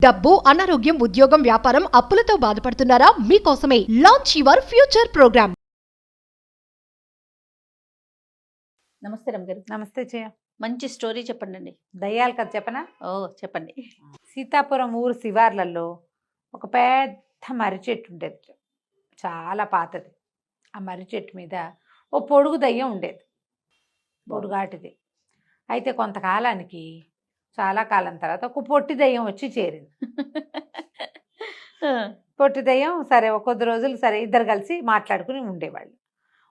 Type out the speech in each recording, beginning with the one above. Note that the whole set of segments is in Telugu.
డబ్బు, అనారోగ్యం, ఉద్యోగం, వ్యాపారం, అప్పులతో బాధపడుతున్నారా? మీకోసమే లాంచ్ యువర్ ఫ్యూచర్ ప్రోగ్రామ్. నమస్తే రమ్మగారు. నమస్తే జయ. మంచి స్టోరీ చెప్పండి. దయ్యాల కథ చెప్పనా? ఓ చెప్పండి. సీతాపురం ఊరు శివార్లలో ఒక పెద్ద మర్రి చెట్టు ఉండేది, చాలా పాతది. ఆ మర్రి చెట్టు మీద ఓ పొడుగు దయ్యం ఉండేది, పొడుగాటిది. అయితే కొంతకాలానికి, చాలా కాలం తర్వాత ఒక పొట్టి దయ్యం వచ్చి చేరింది. పొట్టి దయ్యం సరే ఒక కొద్ది రోజులు సరే ఇద్దరు కలిసి మాట్లాడుకుని ఉండేవాళ్ళు.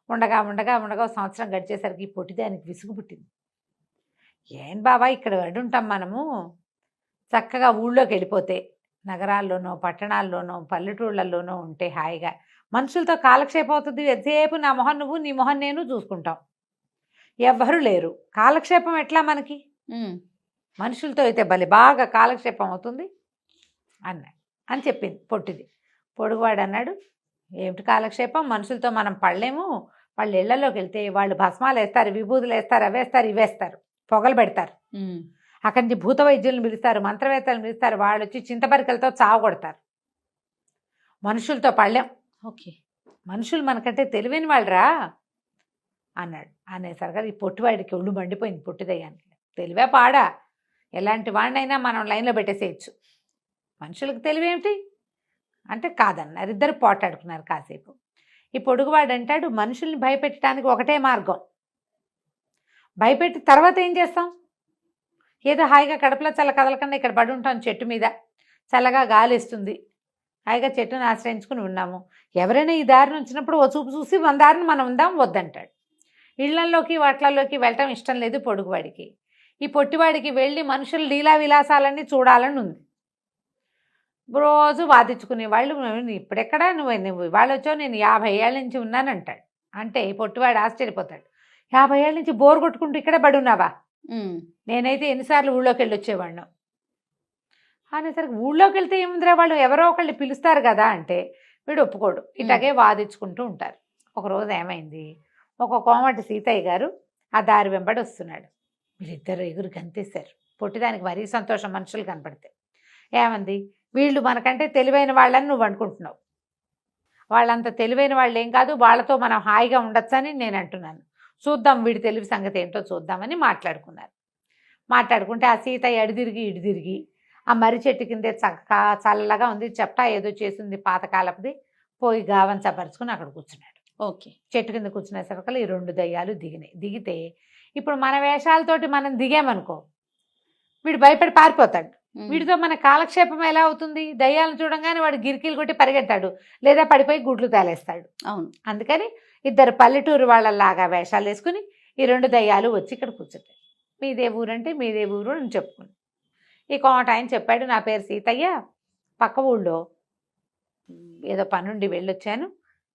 ఉండగా ఉండగా ఉండగా ఒక సంవత్సరం గడిచేసరికి ఈ పొట్టి దానికి విసుగు పుట్టింది. ఏం బాబా ఇక్కడ ఉంటాం మనము, చక్కగా ఊళ్ళోకి వెళ్ళిపోతే నగరాల్లోనో పట్టణాల్లోనో పల్లెటూళ్ళల్లోనో ఉంటే హాయిగా మనుషులతో కాలక్షేపం అవుతుంది. ఎంతసేపు నా మొహం నువ్వు, నీ మొహం నేను చూసుకుంటాం, ఎవ్వరూ లేరు. కాలక్షేపం ఎట్లా మనకి? మనుషులతో అయితే భలే బాగా కాలక్షేపం అవుతుంది అని చెప్పింది పొట్టిది. పొడుగువాడు అన్నాడు, ఏమిటి కాలక్షేపం, మనుషులతో మనం పడలేము. వాళ్ళు ఇళ్లలోకి వెళ్తే వాళ్ళు భస్మాలు వేస్తారు, విభూతులు వేస్తారు, అవేస్తారు, ఇవేస్తారు, పొగలు పెడతారు. అక్కడి నుంచి భూత వైద్యులను పిలుస్తారు, మంత్రవేత్తలను పిలుస్తారు, వాళ్ళు వచ్చి చింతపరికలతో చావు కొడతారు. మనుషులతో పడలేం. ఓకే, మనుషులు మనకంటే తెలివైన వాళ్ళరా అన్నాడు. అనేసరికి ఈ పొట్టివాడికి ఒళ్ళు మండిపోయింది. పొట్టిదయ్యానికి తెలివే పాడా, ఎలాంటి వాడినైనా మనం లైన్లో పెట్టేసేయచ్చు, మనుషులకు తెలివేమిటి అంటే కాదన్నారు. ఇద్దరు పోటాడుకున్నారు కాసేపు. ఈ పొడుగువాడు అంటాడు, మనుషుల్ని భయపెట్టడానికి ఒకటే మార్గం, భయపెట్టి తర్వాత ఏం చేస్తాం? ఏదో హాయిగా కడుపులో చల్ల కదలకుండా ఇక్కడ పడి ఉంటాం, చెట్టు మీద చల్లగా గాలి ఇస్తుంది, హాయిగా చెట్టును ఆశ్రయించుకుని ఉన్నాము. ఎవరైనా ఈ దారిని వచ్చినప్పుడు ఓ చూపు చూసి మన దారిని మనం ఉందాం వద్దంటాడు. ఇళ్లలోకి వాట్లలోకి వెళ్ళటం ఇష్టం లేదు పొడుగువాడికి. ఈ పొట్టివాడికి వెళ్ళి మనుషుల లీలా విలాసాలన్నీ చూడాలని ఉంది. రోజు వాదించుకునే వాళ్ళు, ఇప్పుడెక్కడా నువ్వు వాళ్ళు వచ్చావు, నేను 50 ఏళ్ళ నుంచి ఉన్నానంటాడు. అంటే ఈ పొట్టివాడు ఆశ్చర్యపోతాడు, 50 ఏళ్ళ నుంచి బోర్ కొట్టుకుంటూ ఇక్కడే పడి ఉన్నావా? నేనైతే ఎన్నిసార్లు ఊళ్ళోకి వెళ్ళి వచ్చేవాడిను అనేసరికి, ఊళ్ళోకి వెళ్తే ఏముందిరా, వాళ్ళు ఎవరో ఒకళ్ళు పిలుస్తారు కదా అంటే వీడు ఒప్పుకోడు. ఇట్లాగే వాదించుకుంటూ ఉంటారు. ఒకరోజు ఏమైంది, ఒక కోమటి సీతయ్య గారు ఆ దారి వెంబడి వస్తున్నాడు. వీళ్ళిద్దరు ఎగురు గంతేశారు. పొట్టిదానికి మరీ సంతోషం మనుషులు కనపడితే. ఏమంది, వీళ్ళు మనకంటే తెలివైన వాళ్ళని నువ్వు అనుకుంటున్నావు, వాళ్ళంత తెలివైన వాళ్ళు ఏం కాదు, వాళ్ళతో మనం హాయిగా ఉండొచ్చని నేను అంటున్నాను, చూద్దాం వీడి తెలివి సంగతి ఏంటో చూద్దామని మాట్లాడుకున్నారు. మాట్లాడుకుంటే ఆ సీతయ్య ఇటు తిరిగి ఆ మర్రి చెట్టు కిందే చల్లగా ఉంది, చెప్తా ఏదో చేసింది పాతకాలపుది, పోయి గావం చపరుచుకుని అక్కడ కూర్చున్నాడు. ఓకే, చెట్టు కింద కూర్చునేసరికి ఈ 2 దయ్యాలు దిగితే ఇప్పుడు మన వేషాలతోటి మనం దిగామనుకో వీడు భయపడి పారిపోతాడు. వీడితో మన కాలక్షేపం ఎలా అవుతుంది? దయ్యాలను చూడంగానే వాడు గిరికీలు కొట్టి పరిగెత్తాడు, లేదా పడిపోయి గుడ్లు తేలేస్తాడు. అవును. అందుకని ఇద్దరు పల్లెటూరు వాళ్ళలాగా వేషాలు వేసుకుని ఈ 2 దయ్యాలు వచ్చి ఇక్కడ కూర్చుంటాయి. మీదే ఊరంటే మీదే ఊరు అని చెప్పుకుని ఈ కోమట ఆయన చెప్పాడు, నా పేరు సీతయ్య, పక్క ఊళ్ళో ఏదో పనుండి వెళ్ళొచ్చాను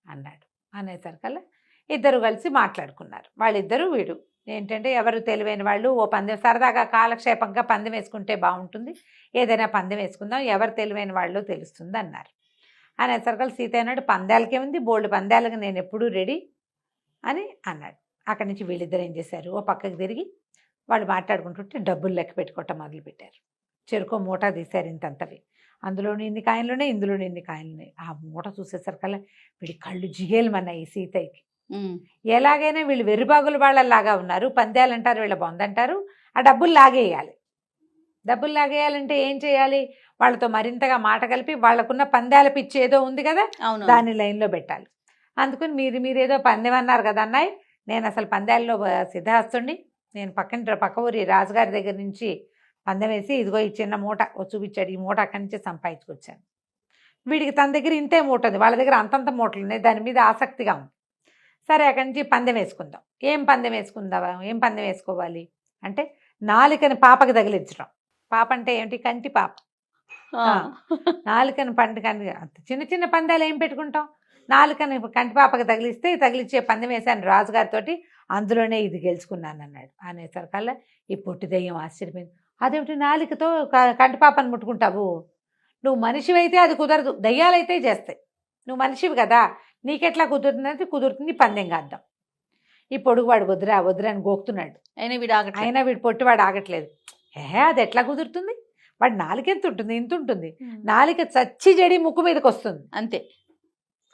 అన్నాడు. అనేసరికల్లా ఇద్దరు కలిసి మాట్లాడుకున్నారు. వాళ్ళిద్దరూ వీడు ఏంటంటే ఎవరు తెలివైన వాళ్ళు, ఓ పందెం సరదాగా కాలక్షేపంగా పందెం వేసుకుంటే బాగుంటుంది, ఏదైనా పందెం వేసుకుందాం, ఎవరు తెలివైన వాళ్ళు తెలుస్తుంది అన్నారు. అనేసరికల్లా సీతయ్య అన్నాడు, పందాలకేముంది, బోల్డ్ పందాలకు నేను ఎప్పుడూ రెడీ అని అన్నాడు. అక్కడి నుంచి వీళ్ళిద్దరు ఏం చేశారు, ఓ పక్కకి తిరిగి వాళ్ళు మాట్లాడుకుంటుంటే డబ్బులు లెక్క పెట్టుకోవటం మొదలుపెట్టారు. చెరుకో మూట తీశారు ఇంతంతవి, అందులోని ఇన్ని కాయలున్నాయి, ఇందులోని ఇన్ని కాయలున్నాయి. ఆ మూట చూసేసరికల్లా వీడి కళ్ళు జిగేలమన్నాయి సీతయ్యకి. ఎలాగైనా వీళ్ళు వెర్రిబాగులు వాళ్ళలాగా ఉన్నారు, పందాలు అంటారు, వీళ్ళ బొందంటారు, ఆ డబ్బులు లాగేయాలి. డబ్బులు లాగేయాలంటే ఏం చేయాలి, వాళ్ళతో మరింతగా మాట కలిపి వాళ్ళకున్న పందాల పిచ్చి ఏదో ఉంది కదా, దాన్ని లైన్లో పెట్టాలి. అందుకని మీరేదో పందెం అన్నారు కదా అన్నాయి, నేను అసలు పందాల్లో సిద్ధహస్తుండి, నేను పక్క ఊరి రాజుగారి దగ్గర నుంచి పందెం వేసి ఇదిగో ఈ చిన్న మూట చూపించాడు, ఈ మూట అక్కడి నుంచి సంపాదించుకొచ్చాను. వీడికి తన దగ్గర ఇంతే మూట ఉంది, వాళ్ళ దగ్గర అంతంత మూటలు ఉన్నాయి, దాని మీద ఆసక్తిగా ఉంది. సరే అక్కడి నుంచి పందెం వేసుకుందాం. ఏం పందెం వేసుకోవాలి అంటే నాలికని పాపకి తగిలించడం. పాప అంటే ఏమిటి, కంటి పాప. నాలుకని చిన్న చిన్న పందాలు ఏం పెట్టుకుంటాం, నాలుకని కంటి పాపకి తగిలించే పందెం వేశాను రాజుగారితోటి, అందులోనే ఇది గెలుచుకున్నాను అన్నాడు. అనేసరికల్లా ఈ పొట్టి దయ్యం ఆశ్చర్యపోయింది. అదేమిటి నాలికతో కంటిపాపను ముట్టుకుంటావు, నువ్వు మనిషివైతే అది కుదరదు, దయ్యాలైతే చేస్తాయి, నువ్వు మనిషివి కదా, నీకెట్లా కుదురుతుందంటే కుదురుతుంది, పందెం కాద్దాం. ఈ పొడుగువాడు వద్దురా అని గోకుతున్నాడు. అయినా వీడు పొట్టివాడు ఆగట్లేదు. అది ఎట్లా కుదురుతుంది, వాడు నాలుక ఎంత ఉంటుంది, ఇంత ఉంటుంది. నాలుక చచ్చి జడి ముక్కు మీదకి వస్తుంది, అంతే.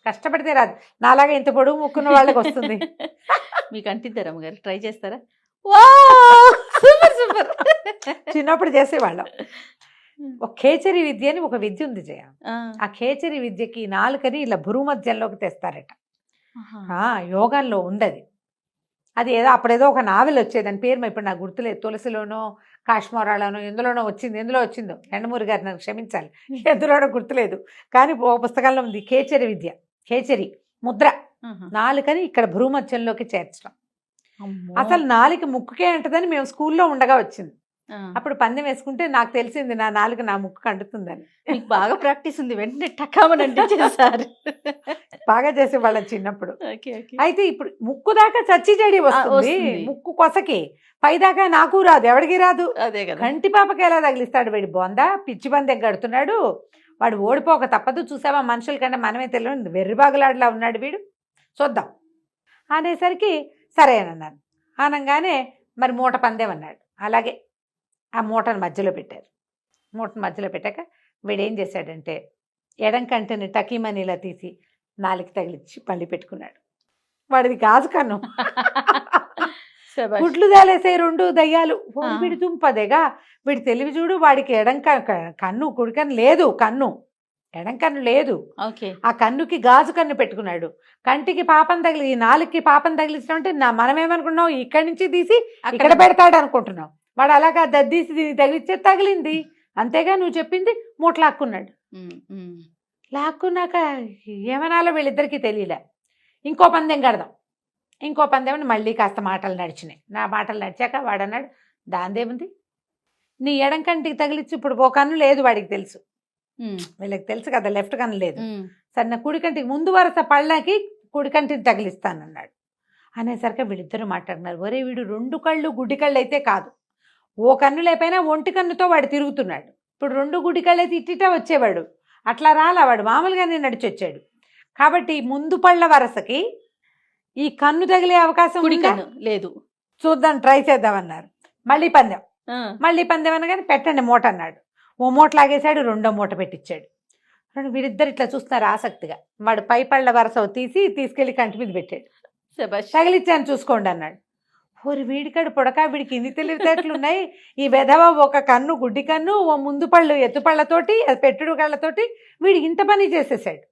కష్టపడితే రాదు. నాలాగా ఇంత పొడుగు ముక్కున్న వాళ్ళకి వస్తుంది. మీకు అంటిద్దా రమ్మగారు? ట్రై చేస్తారా? Super super. చిన్నప్పుడు చేసేవాళ్ళం. ఒక ఖేచరి విద్య అని ఒక విద్య ఉంది జయ. ఆ ఖేచరి విద్యకి నాలుకని ఇలా భూమధ్యంలోకి తెస్తారట. యోగాల్లో ఉండదు అది. ఏదో అప్పుడేదో ఒక నావెల్ వచ్చేదని పేరు ఇప్పుడు నాకు గుర్తులేదు. తులసిలోనో కాశ్మీరాలోనో ఎందులోనో వచ్చింది. ఎందులో వచ్చిందో ఎండమూరి గారు నన్ను క్షమించాలి, ఎందులోనో గుర్తులేదు. కానీ ఓ పుస్తకంలో ఉంది ఖేచరి విద్య. ఖేచరి ముద్ర నాలుకని ఇక్కడ భూమధ్యంలోకి చేర్చడం. అసలు నాలుక ముక్కుకే అంటదని మేము స్కూల్లో ఉండగా వచ్చింది. అప్పుడు పందెం వేసుకుంటే నాకు తెలిసింది నా నాలుక నా ముక్కు అంటుతుందని. మీకు బాగా ప్రాక్టీస్ ఉంది, వెంటనే టకామనండి చేశారు. బాగా చేసేవాళ్ళం చిన్నప్పుడు. అయితే ఇప్పుడు ముక్కు దాకా చచ్చి చెడి వస్తుంది, ముక్కు కొసకి పైదాకా నాకు రాదు, ఎవడికి రాదు. అదే కదా. కంటి పాపకి ఎలా తగిలిస్తాడు వీడి బొంద, పిచ్చి పందెం కడుతున్నాడు వాడు, ఓడిపోక తప్పదు. చూసావా మనుషుల కంటే మనమే తెలియదు, వెర్రిబాగులాడలా ఉన్నాడు వీడు, చూద్దాం అనేసరికి సరేనన్నాను. అనగానే మరి మూట పందెం అన్నాడు. అలాగే ఆ మూటను మధ్యలో పెట్టారు. మూటను మధ్యలో పెట్టాక వీడేం చేశాడంటే ఎడం కంటిని టకీమని ఇలా తీసి నాలుగు తగిలిచ్చి పళ్ళి పెట్టుకున్నాడు. వాడిది గాజు కన్ను. గుడ్లు తేలేసే రెండు దయ్యాలు. వీడి దుంపదేగా, వీడి తెలివి చూడు. వాడికి ఎడం కన్ను కుడి కన్ను లేదు, కన్ను ఎడం కన్ను లేదు. ఆ కన్నుకి గాజు కన్ను పెట్టుకున్నాడు. కంటికి పాపం తగిలి, ఈ నాలుగుకి పాపం తగిలించడం అంటే మనమేమనుకున్నావు ఇక్కడి నుంచి తీసి ఇక్కడ పెడతాడు అనుకుంటున్నావు. వాడు అలాగా దద్దీసి తగిలిచ్చే తగిలింది అంతేగా. నువ్వు చెప్పింది మూట లాక్కున్నాడు. లాక్కున్నాక ఏమనాలో వీళ్ళిద్దరికీ తెలియలే. ఇంకో పందెం కడదాం, ఇంకో పందెం. మళ్ళీ కాస్త మాటలు నడిచినాయి. నా మాటలు నడిచాక వాడు అన్నాడు, దాందేముంది, నీ ఎడం కంటికి తగిలిచ్చి ఇప్పుడు ఓ కన్ను లేదు వాడికి తెలుసు, వీళ్ళకి తెలుసు కదా లెఫ్ట్ కన్ను లేదు. సరే నా కుడి కంటికి ముందు వరుస పళ్ళకి కుడి కంటిని తగిలిస్తానన్నాడు. అనేసరికి వీళ్ళిద్దరూ మాట్లాడినారు. ఒరే వీడు రెండు కళ్ళు గుడ్డి కళ్ళు అయితే కాదు, ఓ కన్ను లేకపోయినా ఒంటి కన్నుతో వాడు తిరుగుతున్నాడు. ఇప్పుడు రెండు గుడ్డి కళ్ళు అయితే ఇట్టిటా వచ్చేవాడు, అట్లా రాలా వాడు, మామూలుగానే నడిచి వచ్చాడు. కాబట్టి ముందు పళ్ళ వరసకి ఈ కన్ను తగిలే అవకాశం లేదు, చూద్దాం ట్రై చేద్దామన్నారు. మళ్ళీ పందెం అనగానే పెట్టండి మూట అన్నాడు. ఓ మూట లాగేశాడు, రెండో మూట పెట్టించాడు. వీడిద్దరు ఇట్లా చూస్తున్నారు ఆసక్తిగా. వాడు పై పళ్ళ వరస తీసుకెళ్లి కంటి మీద పెట్టాడు. తగిలిచ్చాను చూసుకోండి అన్నాడు. ఓరి వీడికాడు పొడక, వీడికి ఇన్ని తెలివితేటలున్నాయి. ఈ వెధవ ఒక కన్ను గుడ్డి కన్ను, ఓ ముందు పళ్ళు ఎత్తు పళ్ళతోటి, పెట్టుడు కళ్ళతోటి వీడికి ఇంత పని చేసేసాడు.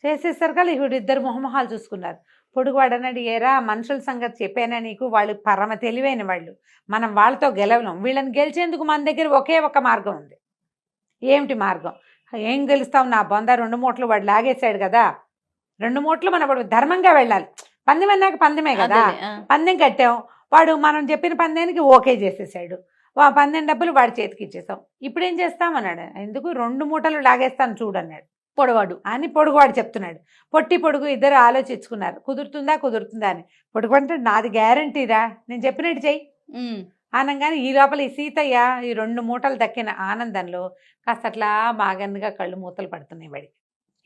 చేసేసరికి వీడిద్దరు మొహమొహాలు చూసుకున్నారు. పొడుగువాడు అన్నాడు, ఏరా మనుషుల సంగతి చెప్పానా నీకు, వాళ్ళు పరమ తెలివైన వాళ్ళు, మనం వాళ్ళతో గెలవలేం. వీళ్ళని గెలిచేందుకు మన దగ్గర ఒకే ఒక మార్గం ఉంది. ఏమిటి మార్గం? ఏం గెలుస్తాం, నా బొంద రెండు మూటలు వాడు లాగేశాడు కదా, రెండు మూటలు మన వాడు ధర్మంగా వెళ్ళాలి. పందెం అన్నాక పందెమే కదా, పందెం కట్టాం, వాడు మనం చెప్పిన పందెనికి ఓకే చేసేసాడు. పందెం డబ్బులు వాడి చేతికి ఇచ్చేసాం. ఇప్పుడు ఏం చేస్తామన్నాడు. ఎందుకు, రెండు మూటలు లాగేస్తాను చూడన్నాడు పొడవాడు అని. పొడుగువాడు చెప్తున్నాడు. పొడుగు ఇద్దరు ఆలోచించుకున్నారు, కుదురుతుందా అని. పొడుగు అంటే నాది గ్యారంటీరా, నేను చెప్పినట్టు చెయ్యి అనగానే ఈ లోపల ఈ సీతయ్య ఈ రెండు మూటలు దక్కిన ఆనందంలో కాస్త అట్లా బాగన్నుగా కళ్ళు మూతలు పడుతున్నాయి వాడికి.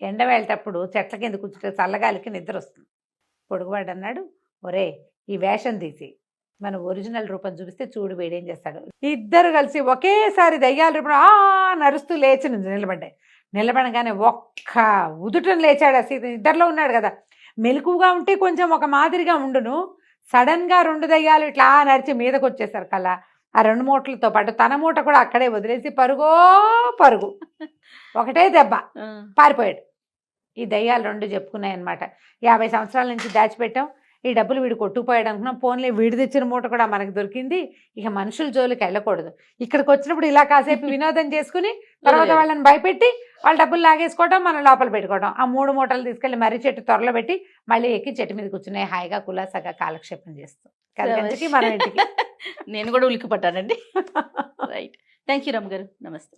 ఎండ వెళ్ళేటప్పుడు చెట్ల కింద కూర్చుంటే చల్లగాలికి నిద్ర వస్తుంది. పొడుగువాడు అన్నాడు, ఒరే ఈ వేషం తీసి మన ఒరిజినల్ రూపం చూపిస్తే చూడు వీడేం చేస్తాడు. ఇద్దరు కలిసి ఒకేసారి దయ్యాల రూపం నడుస్తూ లేచి నిలబడ్డాయి. నిలబడగానే ఒక్క ఉదుటం లేచాడు. సీత ఇద్దరిలో ఉన్నాడు కదా, మెలకుగా ఉంటే కొంచెం ఒక మాదిరిగా ఉండును. సడన్గా రెండు దయ్యాలు ఇట్లా నడిచి మీదకి వచ్చేసారు కల్లా. ఆ రెండు మూటలతో పాటు తన మూట కూడా అక్కడే వదిలేసి పరుగు ఒకటే దెబ్బ పారిపోయాడు. ఈ దయ్యాలు రెండు చెప్పుకున్నాయి అనమాట. 50 సంవత్సరాల నుంచి దాచిపెట్టాం, ఈ డబ్బులు వీడు కొట్టుకుపోయాడు అనుకున్నాం, పోన్లే వీడి తెచ్చిన మూట కూడా మనకు దొరికింది, ఇక మనుషుల జోలికి వెళ్ళకూడదు. ఇక్కడికి వచ్చినప్పుడు ఇలా కాసేపు వినోదం చేసుకుని తర్వాత వాళ్ళని భయపెట్టి వాళ్ళ డబ్బులు లాగేసుకోవడం, మనం లోపల పెట్టుకోవడం. ఆ 3 మూటలు తీసుకెళ్లి మర్రి చెట్టు త్వరలో పెట్టి మళ్ళీ ఎక్కి చెట్టు మీద కూర్చున్నాయి హాయిగా కులాసగా కాలక్షేపం చేస్తాం. కలిసి మన ఇంటికి నేను కూడా ఉలికి పట్టానండి. రైట్, థ్యాంక్ యూ రమ్మ గారు. నమస్తే.